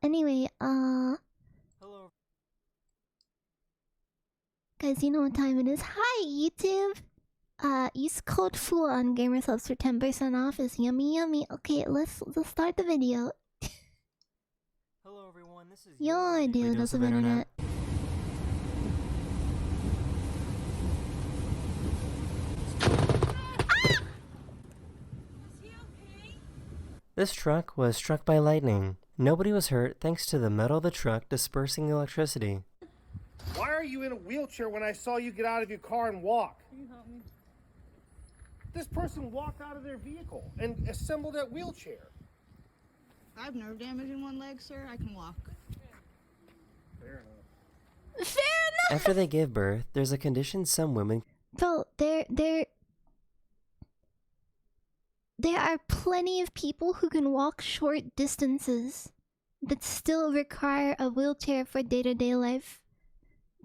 Anyway, Hello. guys, you know what time it is. Hi, YouTube! Use code FOOL on GamerSupps for 10% off. Is yummy yummy. Okay, let's start the video. Hello everyone, this is Your daily dose of internet. This truck was struck by lightning. Nobody was hurt thanks to the metal of the truck dispersing the electricity. Why are you in a wheelchair when I saw you get out of your car and walk? Can you help me? This person walked out of their vehicle and assembled that wheelchair. I have nerve damage in one leg, sir. I can walk. Fair enough. Fair enough! After they give birth, there's a condition some women... Bro, there are plenty of people who can walk short distances that still require a wheelchair for day-to-day life.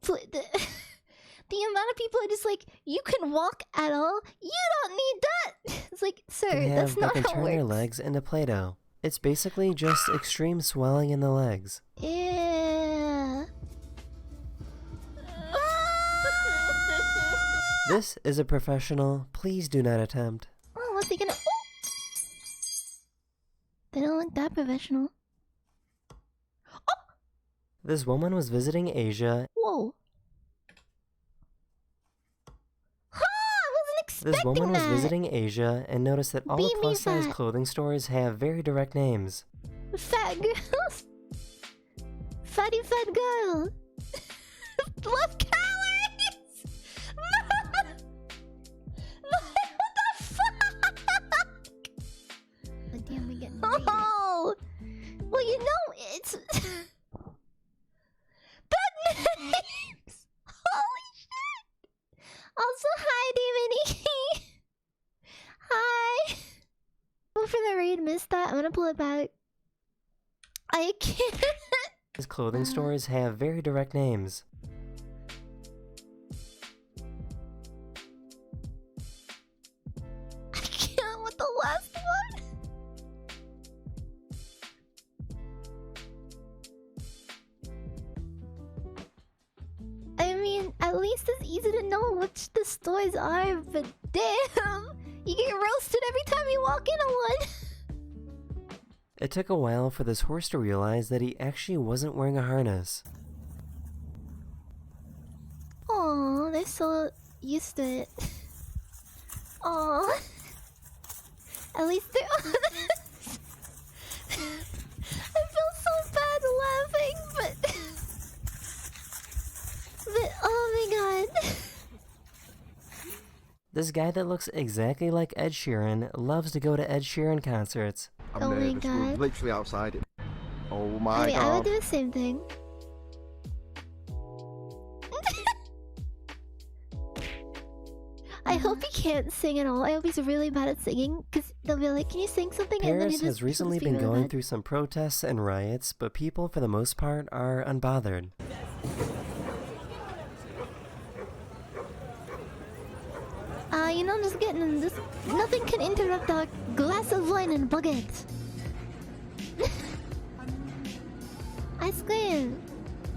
The amount of people are just like, you can walk at all? You don't need that! It's like, sir, that's not how it turn their works. legs into Play-Doh. It's basically just extreme swelling in the legs. Yeah. This is a professional. Please do not attempt. Oh, what's he gonna... Oh! They don't look that professional. This woman was visiting Asia. Whoa. Ha! I wasn't expecting This woman was that. visiting Asia and noticed that all the Beat me, plus-size fat. clothing stores have very direct names. Fat girls. Fatty fat girl. Love calories. What the fuck? Oh, damn, we get oh. Well, you know it's bad names. Holy shit. Also, hi, David. Hi. Go for the raid. Missed that. I'm gonna pull it back. I can't. These clothing stores have very direct names. I can't with the last one. I mean, at least it's easy to know which the stores are, but damn, you get roasted every time you walk into one. It took a while for this horse to realize that he actually wasn't wearing a harness. Aw, they're so used to it. Aw. At least they're honest. I feel so bad laughing, but oh my god. This guy that looks exactly like Ed Sheeran loves to go to Ed Sheeran concerts. Oh my god. We're literally outside it. Oh my I mean, I god. would do the same thing. I hope he can't sing at all. I hope he's really bad at singing, because they'll be like, can you sing something? And then Paris he just has recently been going through some protests and riots, but people for the most part are unbothered. You know, I'm just getting this. Nothing can interrupt our glass of wine and baguette. Ice cream.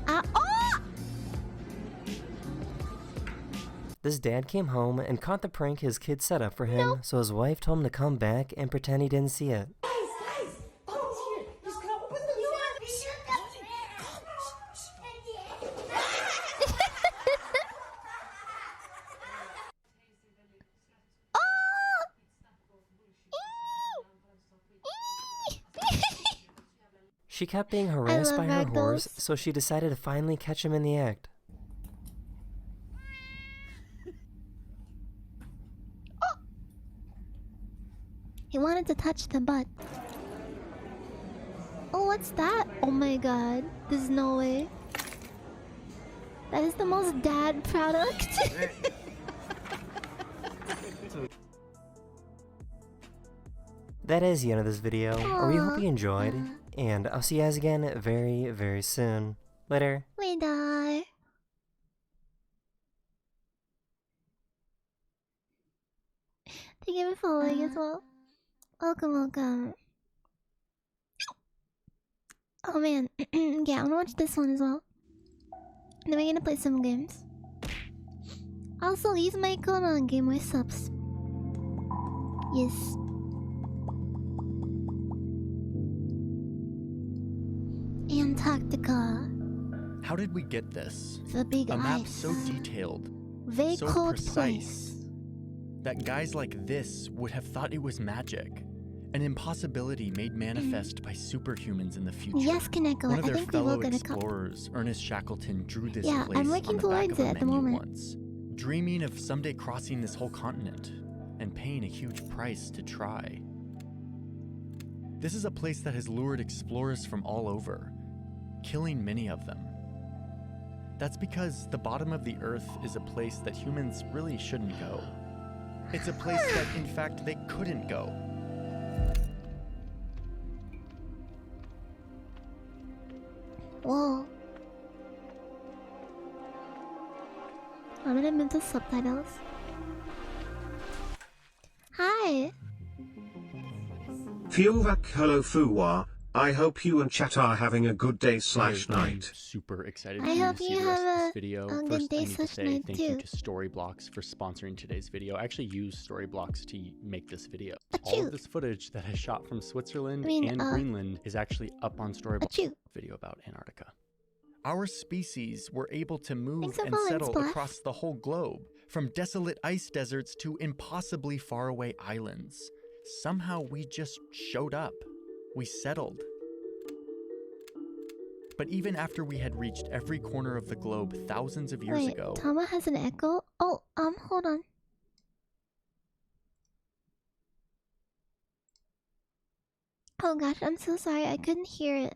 Oh! This dad came home and caught the prank his kid set up for him, so his wife told him to come back and pretend he didn't see it. She kept being harassed by her horse, so she decided to finally catch him in the act. Oh! He wanted to touch the butt. Oh, what's that? Oh my god. There's no way. That is the most dad product. That is the end of this video. We hope you enjoyed, and I'll see you guys again very, very soon. Later. Later. Thank you for following as well. Welcome, welcome. Oh man, yeah, I'm gonna watch this one as well. And then we're gonna play some games. Also, use my code on game with Supps. Yes. Antarctica. How did we get this? The big A map ice. so detailed, Very so cold precise, place. that guys like this would have thought it was magic. An impossibility made manifest by superhumans in the future. Yes, Kaneko. One of I their think we will fellow get a cup. explorers, Ernest Shackleton, drew this Yeah, place I'm working on the back towards of a it at the menu moment. once, dreaming of someday crossing this whole continent and paying a huge price to try. This is a place that has lured explorers from all over, killing many of them. That's because the bottom of the Earth is a place that humans really shouldn't go. It's a place that, in fact, they couldn't go. Whoa. I'm gonna move the subtitles. Hi. Fuwak hello Fuwa, I hope you and chat are having a good day / I'm night. super excited I for you hope to see you the rest have of this a video. good First, day I need to / say night thank too. you to Storyblocks for sponsoring today's video. I actually used Storyblocks to make this video. All Achoo. of this footage that I shot from Switzerland I mean, and Greenland is actually up on Storyblocks. Achoo. Video about Antarctica. Our species were able to move Thanks for and following, settle Splash. across the whole globe, from desolate ice deserts to impossibly faraway islands. Somehow we just showed up. We settled. But even after we had reached every corner of the globe thousands of years Wait, ago, Tama has an echo? Oh, hold on. Oh gosh, I'm so sorry. I couldn't hear it.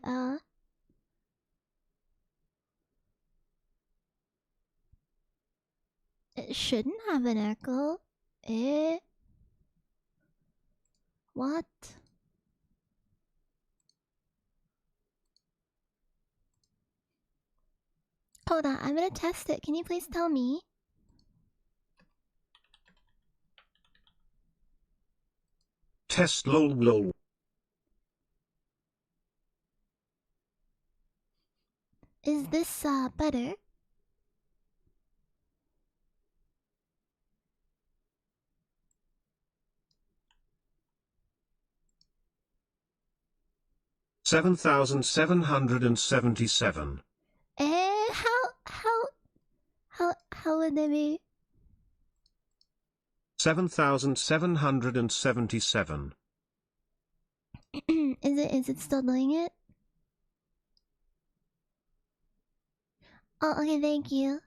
It shouldn't have an echo. What? Hold on, I'm gonna test it. Can you please tell me? Test lol lol. Is this better? $7,777. How would they be? 7,777. Is it still doing it? Oh, okay, thank you.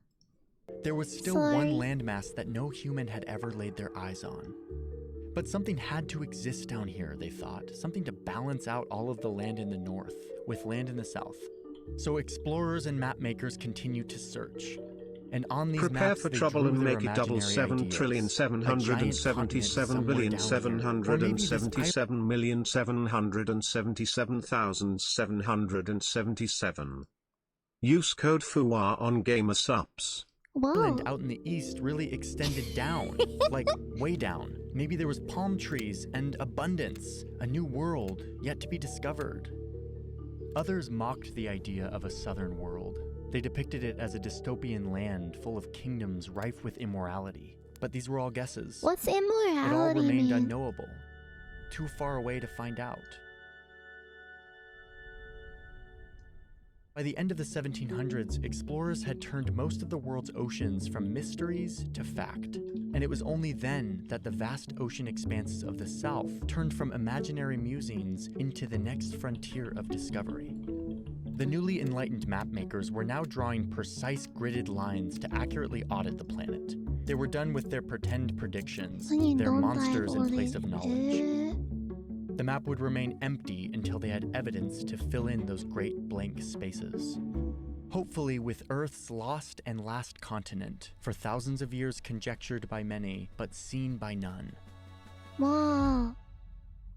there was still Sorry. one landmass that no human had ever laid their eyes on. But something had to exist down here, they thought, something to balance out all of the land in the north, with land in the south. So explorers and map makers continued to search. And on these Prepare maps, for they trouble drew and their make it double imaginary 7,777,777,777,777,777. Use code FUWA on Gamer Supps. Whoa. island out in the east really extended down, like way down. Maybe there was palm trees and abundance, a new world yet to be discovered. Others mocked the idea of a southern world. They depicted it as a dystopian land full of kingdoms rife with immorality. But these were all guesses. What's It all immorality remained mean? unknowable, too far away to find out. By the end of the 1700s, explorers had turned most of the world's oceans from mysteries to fact. And it was only then that the vast ocean expanses of the South turned from imaginary musings into the next frontier of discovery. The newly enlightened mapmakers were now drawing precise gridded lines to accurately audit the planet. They were done with their pretend predictions, When you their don't monsters dive in place on of it. knowledge. The map would remain empty until they had evidence to fill in those great blank spaces. Hopefully with Earth's lost and last continent, for thousands of years conjectured by many, but seen by none. Whoa.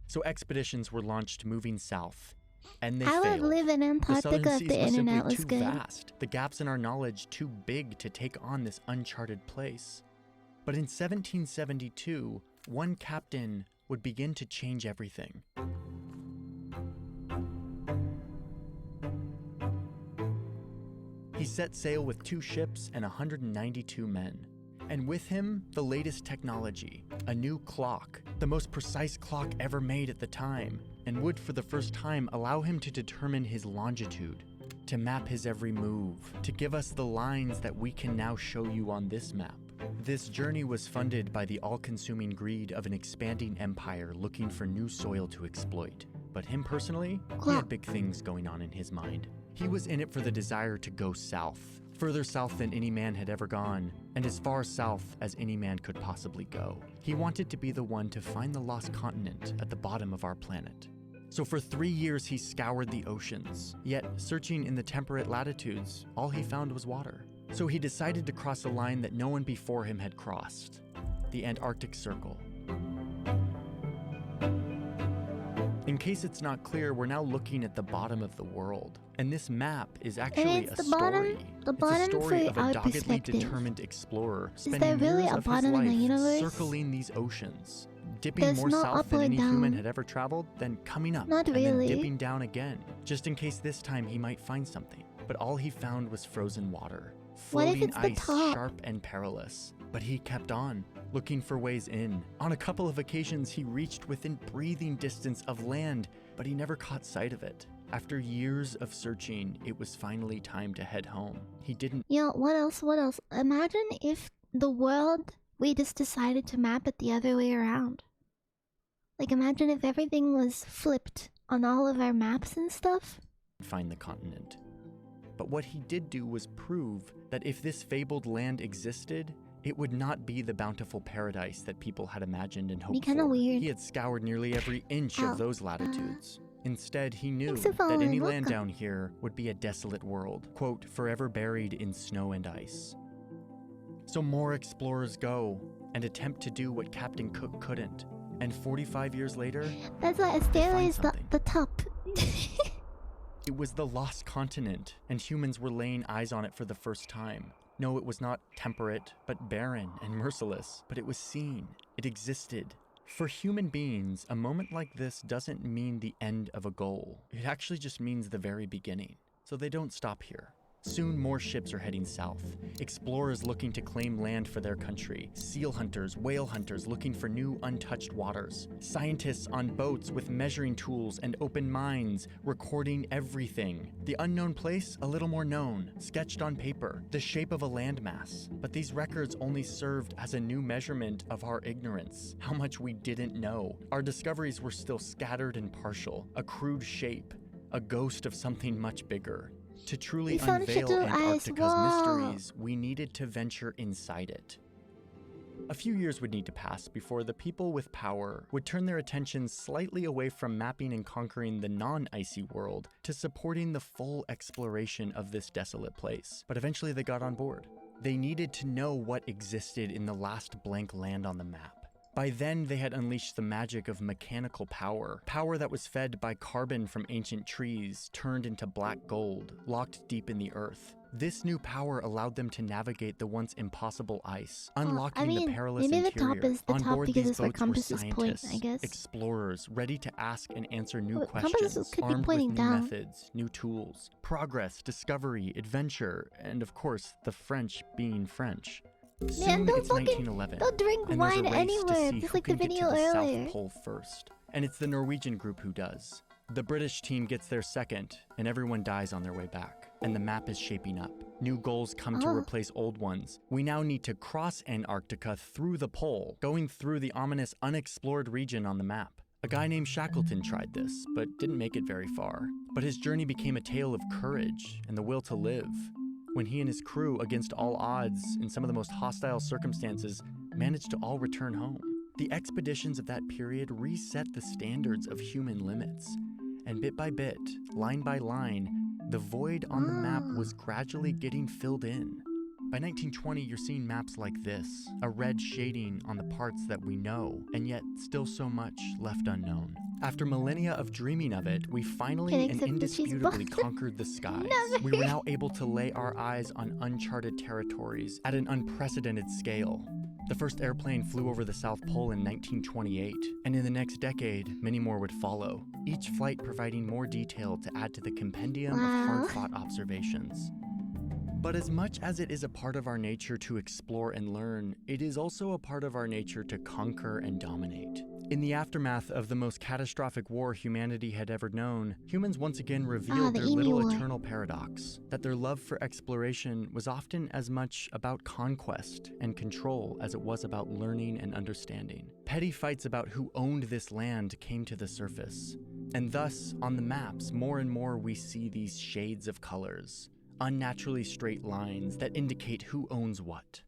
So expeditions were launched moving south, and they I failed. would live in The southern Antarctica if seas the were simply internet was too good. vast, the gaps in our knowledge too big to take on this uncharted place. But in 1772, one captain would begin to change everything. He set sail with 2 ships and 192 men. And with him, the latest technology, a new clock, the most precise clock ever made at the time, and would for the first time allow him to determine his longitude, to map his every move, to give us the lines that we can now show you on this map. This journey was funded by the all-consuming greed of an expanding empire looking for new soil to exploit. But him personally, he had big things going on in his mind. He was in it for the desire to go south, further south than any man had ever gone, and as far south as any man could possibly go. He wanted to be the one to find the lost continent at the bottom of our planet. So for 3 years he scoured the oceans, yet searching in the temperate latitudes, all he found was water. So he decided to cross a line that no one before him had crossed, the Antarctic Circle. In case it's not clear, we're now looking at the bottom of the world. And this map is actually a story. The bottom it's a story of for a our doggedly perspective. determined explorer Is there spending really years a of his bottom in the life universe? circling these oceans, dipping There's more no south up than or any human down. had ever traveled, then coming up Not and really. then dipping down again, just in case this time he might find something. But all he found was frozen water, What if floating it's the ice, top? sharp and perilous. But he kept on, looking for ways in. On a couple of occasions, he reached within breathing distance of land, but he never caught sight of it. After years of searching, it was finally time to head home. He didn't. Yeah, what else? Imagine if the world, we just decided to map it the other way around. Like, imagine if everything was flipped on all of our maps and stuff. Find the continent. But what he did do was prove that if this fabled land existed, it would not be the bountiful paradise that people had imagined and hoped Be kinda for. weird. He had scoured nearly every inch Ow. of those latitudes. Instead, he knew Thanks for that any following. land Welcome. down here would be a desolate world, quote, forever buried in snow and ice. So more explorers go and attempt to do what Captain Cook couldn't. And 45 years later, That's why Estella find is something. the top. it was the lost continent, and humans were laying eyes on it for the first time. No, it was not temperate, but barren and merciless, but it was seen. It existed. For human beings, a moment like this doesn't mean the end of a goal. It actually just means the very beginning. So they don't stop here. Soon more ships are heading south. Explorers looking to claim land for their country. Seal hunters, whale hunters looking for new untouched waters. Scientists on boats with measuring tools and open minds, recording everything. The unknown place, a little more known, sketched on paper, the shape of a landmass. But these records only served as a new measurement of our ignorance, how much we didn't know. Our discoveries were still scattered and partial, a crude shape, a ghost of something much bigger. To truly We found unveil Shittu Ice Antarctica's Wall. mysteries, we needed to venture inside it. A few years would need to pass before the people with power would turn their attention slightly away from mapping and conquering the non-icy world to supporting the full exploration of this desolate place. But eventually they got on board. They needed to know what existed in the last blank land on the map. By then, they had unleashed the magic of mechanical power, power that was fed by carbon from ancient trees, turned into black gold, locked deep in the earth. This new power allowed them to navigate the once impossible ice, unlocking the perilous maybe interior. the top is the On top board because these it's where boats were Compass's point, scientists, I guess. explorers, ready to ask and answer new But questions, Compass could be armed with pointing new down. methods, new tools, progress, discovery, adventure, and of course, the French being French. Soon don't it's fucking- 1911. Don't drink And there's a wine race to anywhere, see just who like the can get video to the earlier. South Pole first. And it's the Norwegian group who does. The British team gets there second, and everyone dies on their way back. And the map is shaping up. New goals come to Oh. replace old ones. We now need to cross Antarctica through the pole, going through the ominous unexplored region on the map. A guy named Shackleton tried this, but didn't make it very far. But his journey became a tale of courage and the will to live, when he and his crew, against all odds, in some of the most hostile circumstances, managed to all return home. The expeditions of that period reset the standards of human limits. And bit by bit, line by line, the void on the map was gradually getting filled in. By 1920, you're seeing maps like this, a red shading on the parts that we know, and yet still so much left unknown. After millennia of dreaming of it, we finally Can and accept that she's indisputably bugged. conquered the skies. Never. We were now able to lay our eyes on uncharted territories at an unprecedented scale. The first airplane flew over the South Pole in 1928, and in the next decade, many more would follow, each flight providing more detail to add to the compendium Wow. of hard-fought observations. But as much as it is a part of our nature to explore and learn, it is also a part of our nature to conquer and dominate. In the aftermath of the most catastrophic war humanity had ever known, humans once again revealed their little eternal paradox, that their love for exploration was often as much about conquest and control as it was about learning and understanding. Petty fights about who owned this land came to the surface, and thus, on the maps, more and more we see these shades of colors, unnaturally straight lines that indicate who owns what.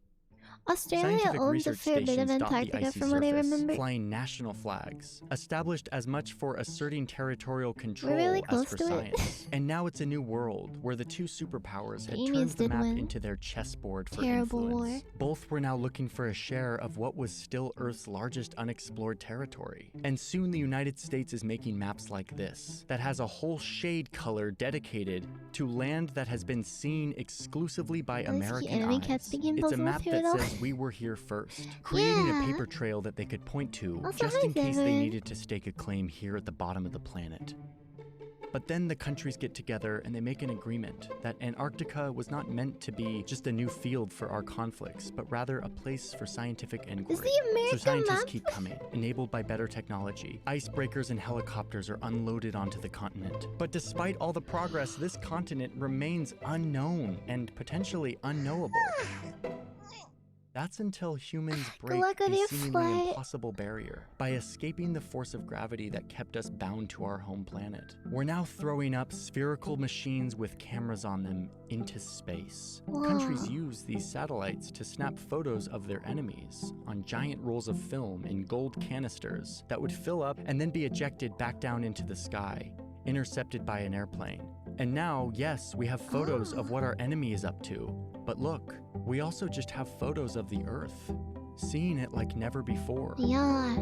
Australia Scientific owns a research fair bit of stations dot the Antarctica icy from what I surface, remember. flying national flags, established as much for asserting territorial control really as close for to it. science. And now it's a new world where the two superpowers had Amiens turned the did map win. into their chessboard for Terrible influence. war. Both were now looking for a share of what was still Earth's largest unexplored territory. And soon the United States is making maps like this, that has a whole shade color dedicated to land that has been seen exclusively by At least the American enemy eyes. cats begin It's a both map here that at all. says we were here first, creating Yeah. a paper trail that they could point to Also, just hi, in case they Devin. needed to stake a claim here at the bottom of the planet. But then the countries get together and they make an agreement that Antarctica was not meant to be just a new field for our conflicts, but rather a place for scientific inquiry. the American So scientists map? keep coming, enabled by better technology. Icebreakers and helicopters are unloaded onto the continent. But despite all the progress, this continent remains unknown and potentially unknowable. That's until humans break luck on the your seemingly flight. impossible barrier by escaping the force of gravity that kept us bound to our home planet. We're now throwing up spherical machines with cameras on them into space. Countries use these satellites to snap photos of their enemies on giant rolls of film in gold canisters that would fill up and then be ejected back down into the sky, intercepted by an airplane. And now, yes, we have photos of what our enemy is up to. But look, we also just have photos of the Earth, seeing it like never before. Yes.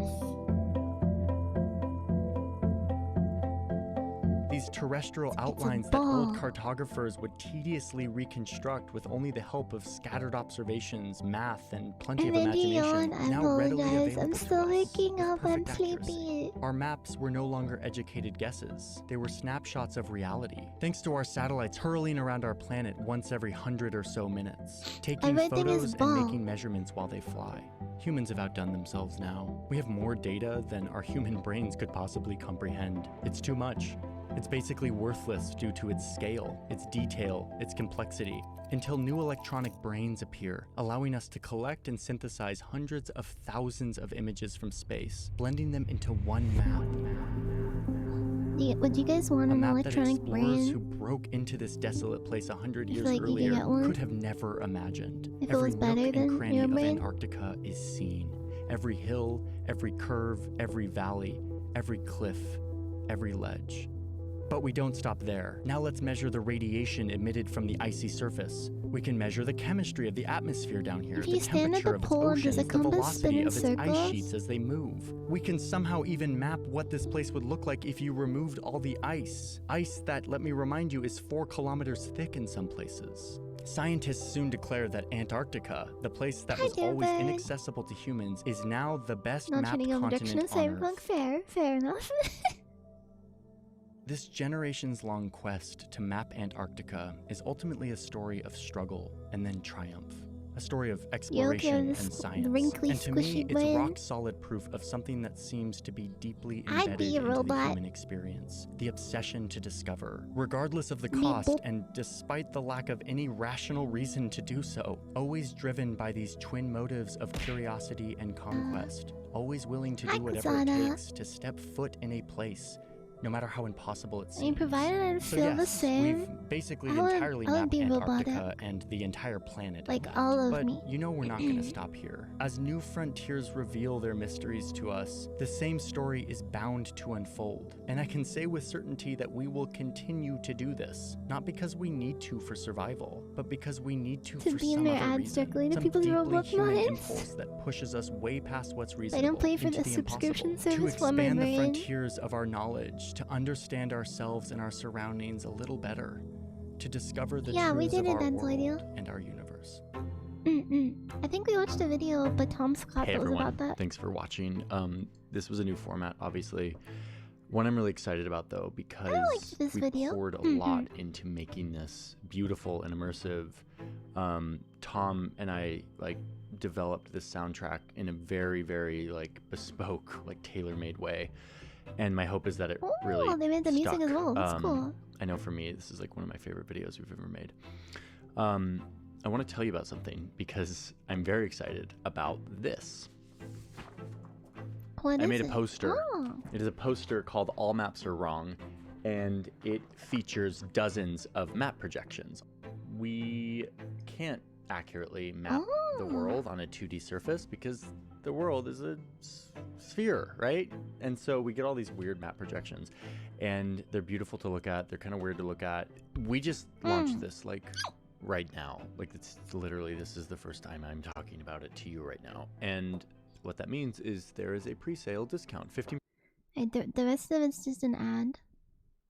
These terrestrial It's a outlines that ball. old cartographers would tediously reconstruct with only the help of scattered observations, math, and plenty And of then imagination, yawn. I now readily apologize. available I'm to still us waking with up. I'm perfect accuracy. sleepy. Our maps were no longer educated guesses. They were snapshots of reality, thanks to our satellites hurling around our planet once every 100 or so minutes, taking Everything is photos and ball. making measurements while they fly. Humans have outdone themselves now. We have more data than our human brains could possibly comprehend. It's too much. It's basically worthless due to its scale, its detail, its complexity, until new electronic brains appear, allowing us to collect and synthesize hundreds of thousands of images from space, blending them into one map. Would you guys want A an map that electronic explorers who brain? broke into this desolate place 100 I years feel like you could earlier get one. could have never imagined. If it Every was better nook than and cranny your of brain? Antarctica is seen. Every hill, every curve, every valley, every cliff, every ledge. But we don't stop there. Now let's measure the radiation emitted from the icy surface. We can measure the chemistry of the atmosphere down here, If the you stand at temperature the of its pole, does oceans, the the compass velocity spin in of its ice circles? sheets as they move. We can somehow even map what this place would look like if you removed all the ice. Ice that, let me remind you, is 4 kilometers thick in some places. Scientists soon declared that Antarctica, the place that Hi, was always David. inaccessible to humans, is now the best Not mapped trying to go in the direction of continent on cyberpunk. Earth. Fair enough. This generations-long quest to map Antarctica is ultimately a story of struggle and then triumph. A story of exploration this and science. wrinkly, And to me, squishy it's brain? rock-solid proof of something that seems to be deeply I'd embedded be a into the robot. human experience. The obsession to discover, regardless of the Beep cost boop. and despite the lack of any rational reason to do so. Always driven by these twin motives of curiosity and conquest. Always willing to Hi, do whatever Kusana. it takes to step foot in a place, no matter how impossible it seems. I mean, provided I So feel yes, the same. we've basically I would- entirely I would mapped be Antarctica robotic. and the entire planet. at Like, that. all of but me. you know we're not going to stop here. As new frontiers reveal their mysteries to us, the same story is bound to unfold. And I can say with certainty that we will continue to do this, not because we need to for survival, but because we need to To for be in some their other ads reason. directly to Some people's deeply Roblox human minds. impulse that pushes us way past what's I reasonable don't pay for into the the subscription impossible. service To for my expand the brain. frontiers of our knowledge, to understand ourselves and our surroundings a little better, to discover the Yeah, we truths did of it, our Dental world Idea. and our universe. I think we watched a video, but Tom Scott Hey that was everyone, about that. thanks for watching. This was a new format, obviously. One I'm really excited about though, because liked this we video. poured a lot into making this beautiful and immersive. Tom and I like developed this soundtrack in a very, very like bespoke, like tailor-made way. And my hope is that it really they made the music stuck. as well. That's cool. I know for me, this is like one of my favorite videos we've ever made. I want to tell you about something because I'm very excited about this. What I is made a it? poster. Oh. It is a poster called All Maps Are Wrong, and it features dozens of map projections. We can't accurately map the world on a 2D surface because the world is a sphere, right? And so we get all these weird map projections, and they're beautiful to look at. They're kind of weird to look at. We just launched this like right now. Like it's literally, this is the first time I'm talking about it to you right now. And what that means is there is a pre-sale discount, 15%. The rest of it's just an ad.